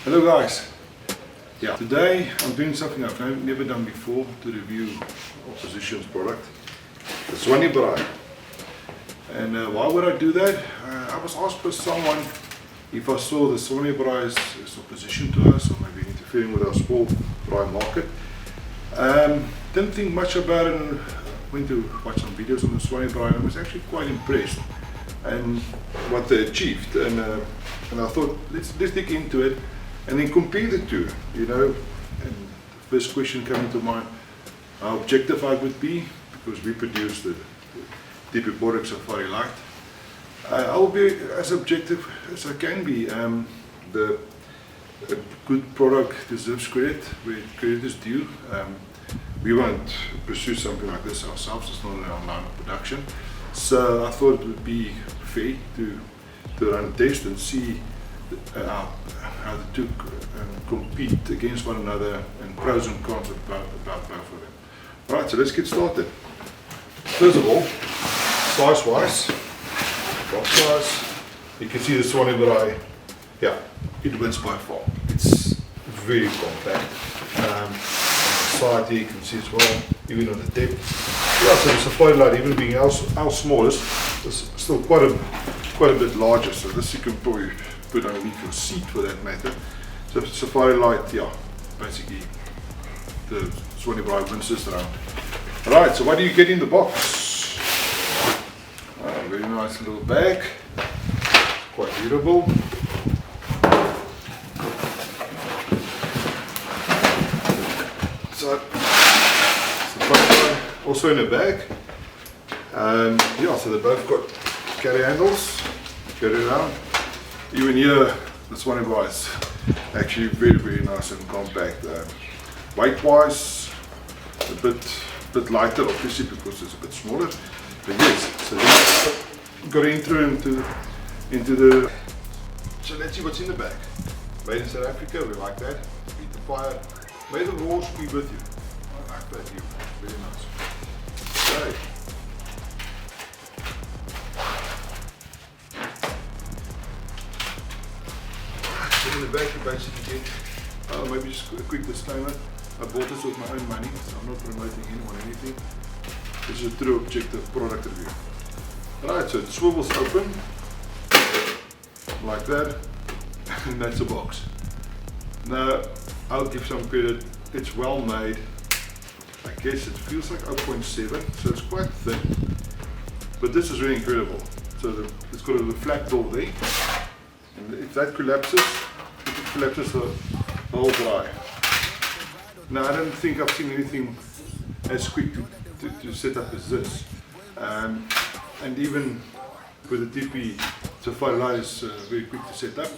Hello guys, today I'm doing something I've never done before to review Opposition's product, the SWANNIE BRAAI. And why would I do that? I was asked by someone if I saw the SWANNIE BRAAI as opposition to us or maybe interfering with our small braai market. Didn't think much about it and went to watch some videos on the SWANNIE BRAAI and I was actually quite impressed and what they achieved. And I thought let's dig into it and then compare the two, you know. And the first question coming to mind, how objective I would be, because we produce the TP product Safari Lite. I will be as objective as I can be. A good product deserves credit where credit is due. We won't pursue something like this ourselves, it's not an online production. So I thought it would be fair to run a test and see how the two compete against one another and pros and cons about both of them. Right, so let's get started. First of all, size-wise, box size, you can see the SWANNIE BRAAI, it wins by far. It's very compact. On the side here you can see as well, even on the depth. Yeah, so the Safari Lite, even being our smallest, is still quite a bit larger. So this you can probably put underneath your seat for that matter. So Safari Lite, basically the SWANNIE BRAAI wins this round. Alright, so what do you get in the box? Very nice little bag, quite durable. So also in a bag. So they both got carry handles, carry around. Even here, the SWANNIE BRAAI is actually very nice and compact. Weight-wise, a bit lighter, obviously because it's a bit smaller. But yes, so then got into the. So let's see what's in the bag. Made in South Africa, we like that. Beat the fire. May the raws be with you. I like that here. Very nice. Okay. So in the back you basically get, maybe just a quick disclaimer. I bought this with my own money, so I'm not promoting anyone or anything. This is a true objective product review. Alright, so it swivels open like that, and that's the box. Now, I'll give some credit, it's well made. I guess it feels like 0.7, so it's quite thin. But this is really incredible. So it's got a flat door there, and if that collapses, it collapses the whole BRAAI. Now, I don't think I've seen anything as quick to set up as this. And even with the TP Safari Lite is very quick to set up.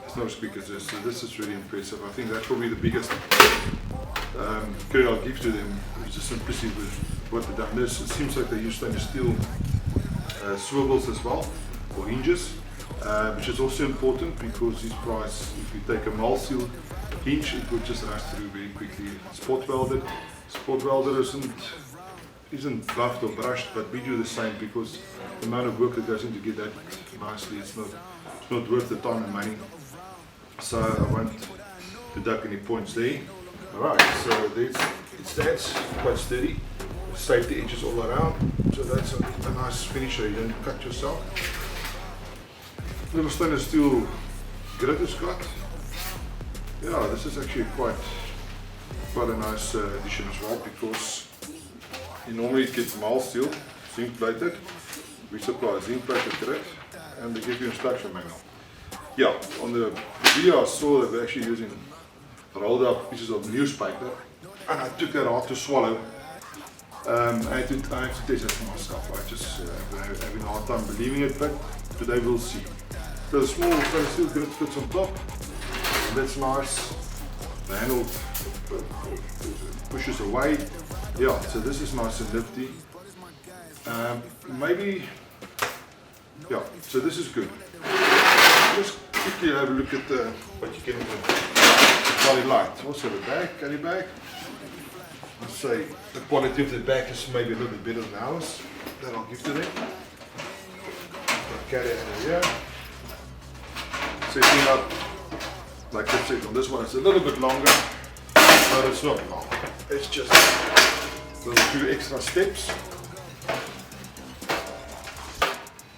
It's not as quick as this, so this is really impressive. I think that's probably the biggest credit I'll give to them, is the simplicity with what they've done. It seems like they use stainless steel swivels as well, or hinges, which is also important because these price, if you take a mole seal hinge, it would just rush through very quickly. Spot welded isn't buffed or brushed, but we do the same because the amount of work that goes in to get that nicely, it's not worth the time and money. So I won't deduct any points there. Alright, so it stands quite steady. Safety edges all around, so that's a nice finisher, you don't cut yourself. Little stainless steel grit it's got. Yeah, this is actually quite a nice addition as well, because you normally get mild steel, zinc plated. We supply zinc plated grit, and they give you instruction manual. Yeah, on the video I saw that they're actually using rolled up pieces of newspaper, and I took that hard to swallow. I have to test it for myself. I just having a hard time believing it, but today we'll see. So the small stainless steel grit fits on top, and that's nice. The handle pushes away. Yeah, so this is nice and lifty. So this is good. Let's quickly have a look at what you get in the Safari Lite. Also the bag, carry bag. I'd say the quality of the bag is maybe a little bit better than ours. That I'll give to them. Carry it here. Setting up like I said, on this one it's a little bit longer, but it's not long. It's just those few extra steps.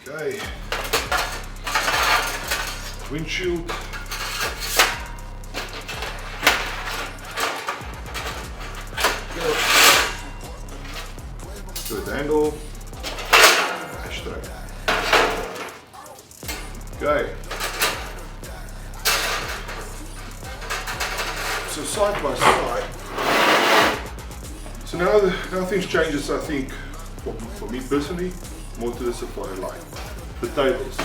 Okay. Windshield. Good handle. Straight. Okay. So side by side. So now things changes, I think, for me personally, more to the Safari Lite. The tables.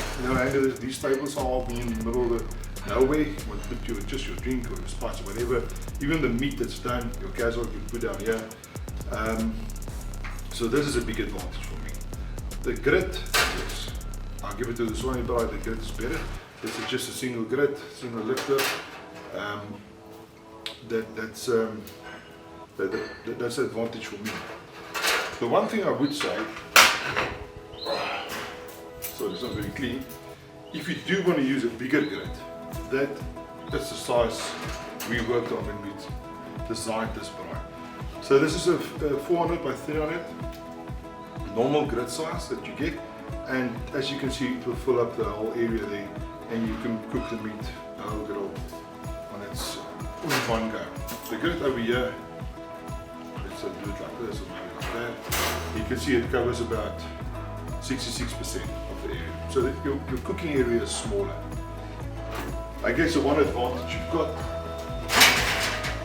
These tables are all being in the middle of nowhere. You want to put just your drink or your spice or whatever. Even the meat that's done, your casual, you put down here. So this is a big advantage for me. The grid, yes, I'll give it to the SWANNIE BRAAI, the grid is better. This is just a single grid, single lifter. That's the advantage for me. The one thing I would say, so it's not very clean, if you do want to use a bigger grid, that's the size we worked on when we designed this braai. So this is a 400 by 300 normal grid size that you get, and as you can see, it will fill up the whole area there, and you can cook the meat on its one go. The grid over here, let's do it like this or maybe like that. You can see it covers about 66% of the area, so that your cooking area is smaller. I guess the one advantage you've got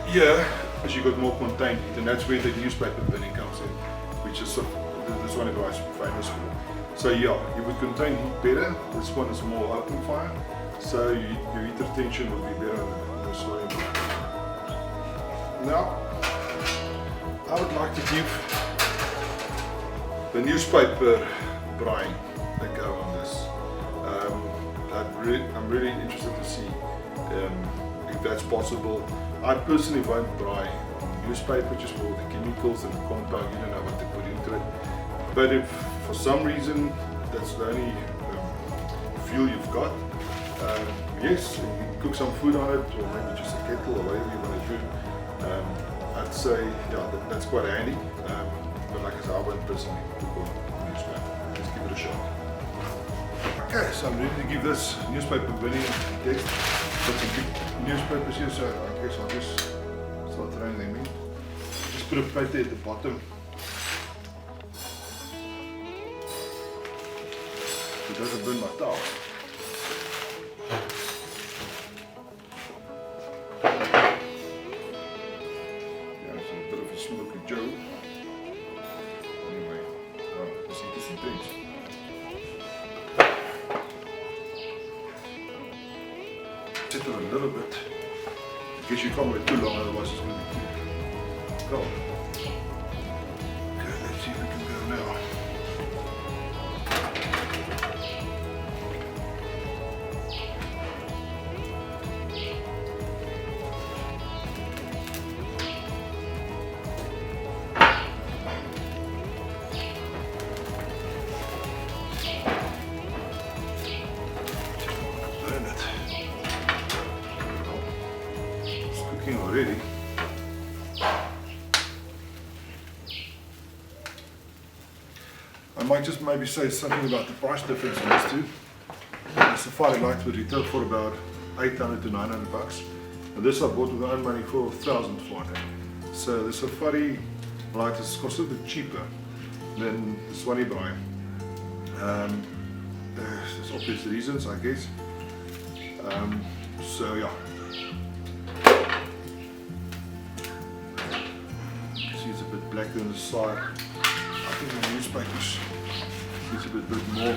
here is you've got more contained heat, and that's where the newspaper burning comes in, which is the SWANNIE BRAAI is famous for. So yeah, you would contain heat better. This one is more open fire, so your heat retention will be better than the SWANNIE BRAAI. Now, I would like to give the newspaper braai a go on this. I'm really interested to see if that's possible. I personally won't braai on newspaper just for the chemicals and the compound, you don't know what to put into it. But if for some reason that's the only fuel you've got, yes, you can cook some food on it, or maybe just a kettle or whatever you want to do. I'd say, yeah, that's quite handy. But like I said, I won't personally cook on newspaper. Let's give it a shot. Okay, so I'm ready to give this newspaper burning a test. Got some big newspapers here, so I guess I'll just start throwing them in. Just put a plate there at the bottom. It doesn't burn my towel. Yeah, it's a bit of a smoky Joe. Anyway, let's see this intense. Set it a little bit. I guess you can't wait too long, otherwise it's going to be too cold. Okay, let's see if we can go now. Burn it. It's cooking already. I might just maybe say something about the price difference on these two. The Safari Lite would retail for about 800 to 900 bucks, and this I bought with my own money for 1,400. So the Safari Lite is considerably cheaper than the SWANNIE BRAAI. There's obvious reasons, I guess. So yeah. You can see it's a bit blacker on the side. I think the newspapers needs a bit more.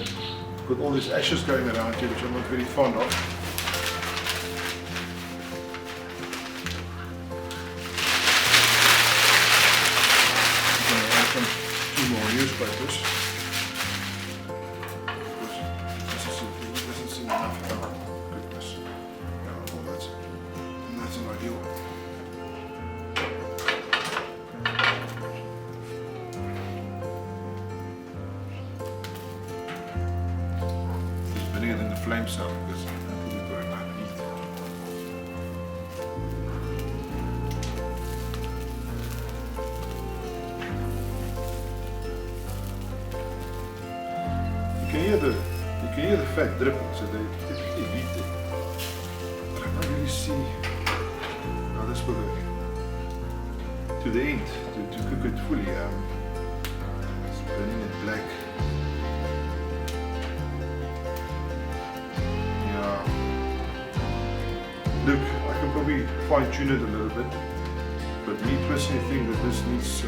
Got all these ashes going around here, which I'm not very fond of. I'm going to add 2 more newspapers. This doesn't seem enough. Oh, goodness. Yeah, well, that's an ideal. It's better than the flame cell because I think we've got enough heat. hear the fat dripping, so they definitely heat there. But I don't really see how this will go to the end to cook it fully. It's burning it black. Yeah. Look, I can probably fine tune it a little bit, but me personally think that this needs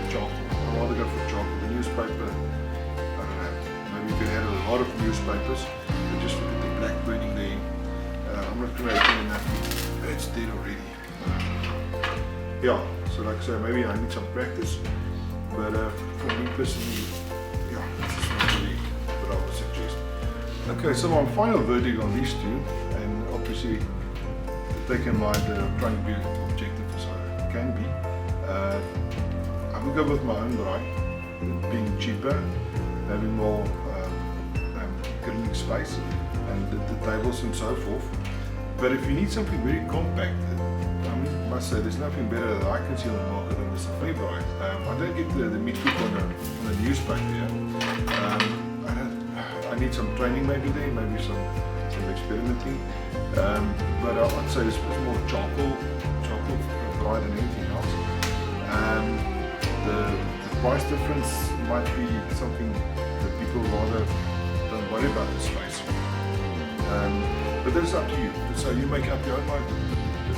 charcoal. I'd rather go for charcoal. The newspaper, I don't know, maybe you can add a lot of newspapers, but just look at the black burning there. I'm not creating enough. It's dead already. Yeah, so like I say, maybe I need some practice, but for me personally, yeah, this is not really what I would suggest. Okay, so my final verdict on these two, and obviously take in mind trying to be objective as I can be. I would go with my own braai, being cheaper, having more grilling space, and the tables and so forth. But if you need something very compact, I must say there's nothing better that I can see on the market than the Safari Lite. I don't get the meat cook on the newspaper. Yeah? I need some training maybe there, maybe some experimenting. But I'd say it's more charcoal braai than anything else. The price difference might be something that people rather don't worry about the space. But that's up to you. So you make up your own mind.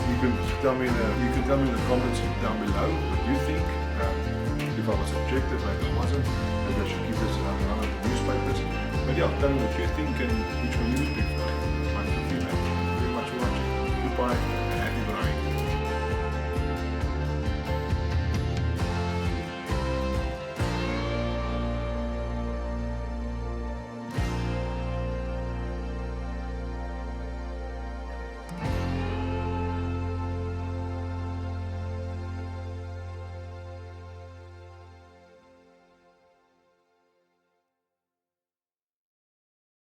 You can tell me in the comments down below what you think. If I was objective, maybe I wasn't. Maybe I should keep this around one of the newspapers. But yeah, tell me what you think and which one you would prefer. Thank you very much for watching. Goodbye.